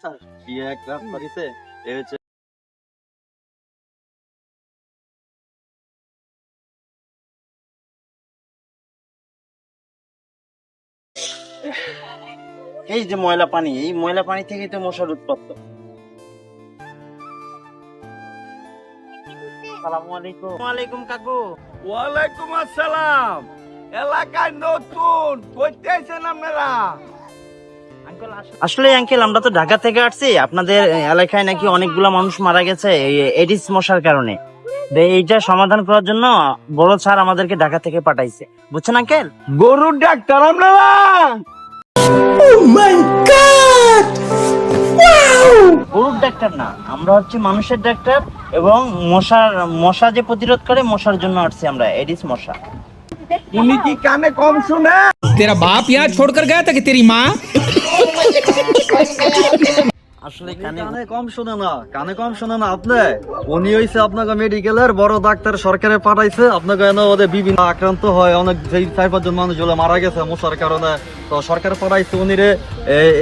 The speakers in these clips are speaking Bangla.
স্যার কি এক রাত করিছে এই হচ্ছে এই যে ময়লা পানি, এই ময়লা পানি থেকেই তো মশার উৎপত্তি। আসসালামু আলাইকুম। ওয়ালাইকুম কাকু। ওয়ালাইকুম আসসালাম। এলাকায় নতুন কইতে আইছেন আপনারা? আসলে আঙ্কেল আমরা তো ঢাকা থেকে আসছি, আপনাদের এলাকায় নাকি অনেকগুলা মানুষ মারা গেছে এই এডিস মশার কারণে। এইটা সমাধান করার জন্য বড় স্যার আমাদেরকে ঢাকা থেকে পাঠাইছে, বুঝছেন আঙ্কেল? গরুর ডাক্তার আপনারা? গরুর ডাক্তার না, আমরা হচ্ছে মানুষের ডাক্তার, এবং মশা যে প্রতিরোধ করে মশার জন্য আসছি আমরা, এডিস মশা। উনি কি কানে কম শুনে? तेरा बाप यहाँ छोड़कर गया था कि तेरी माँ? আসলে কানে কম শোনে না, কানে কম শোনে না আপনি। উনি হইছে আপনাকে মেডিকেলের বড় ডাক্তার, সরকারে পাঠাইছে আপনাকে এনে ওদের বিভিন্ন আক্রান্ত হয় অনেক, যেই 4-5 জন মানুষ গুলো মারা গেছে মশার কারণে, তো সরকার পাঠাইছে উনিরে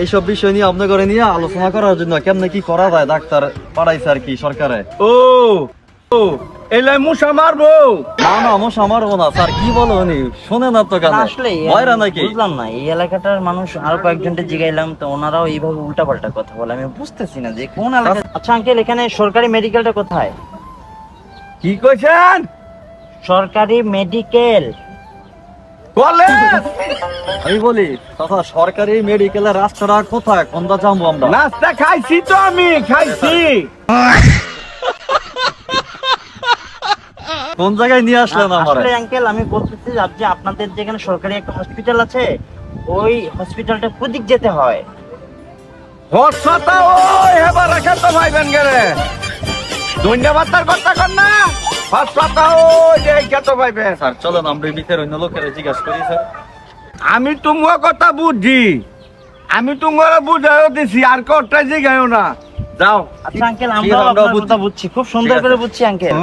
এইসব বিষয় নিয়ে আপনাকে নিয়ে আলোচনা করার জন্য কেমনে কি করা যায়, ডাক্তার পাঠাইছে আর কি সরকারে। ও ও এলাই মুসা মারবো? না না মশা মারবো না স্যার, কি বলো উনি শোনে না তো কানে, আসলে ভয়রা নাকি? বুঝলাম না, এই এলাকাটার মানুষ আরো কয়েকজনকে জিগাইলাম, তো ওনারাও এইভাবে উল্টাপাল্টা কথা বলে, আমি বুঝতেছি না যে কোন এলাকা। আচ্ছা আঙ্কেল, এখানে সরকারি মেডিকেলটা কোথায়? কি কইছেন? সরকারি মেডিকেল কলেজ? আমি বলি তথা সরকারি মেডিকেলের রাস্তাটা কোথায়, কোনটা যাবো আমরা? নাস্তা খাইছি তো, আমি খাইছি। কোন জায়গায় নিয়ে আসলেন আমার? আসলে আঙ্কেল আমি বলতেছি যে আপনাদের যেখানে সরকারি একটা হসপিটাল আছে, ওই হসপিটালটা কোদিক যেতে হয়? হসতা ওই এবার রেখে তো ভাইবেন গেলে ধন্যবাদ তার কথা কর না। হসতা ওই যে কত ভাইবেন। স্যার চলেন আমরা ভিতরে অন্য লোকের জিজ্ঞাসা করি স্যার। আমি তোমার কথা বুঝি, আমি তোমার বুঝাইও দিছি, আর কোটাই জিগাইও না, যাও। আচ্ছা আঙ্কেল, ঠিক আছে, আমরা আমরাও আপনার কথা বুঝছি, খুব সুন্দর ঠিক আছে। করে বুঝছি আঙ্কেল।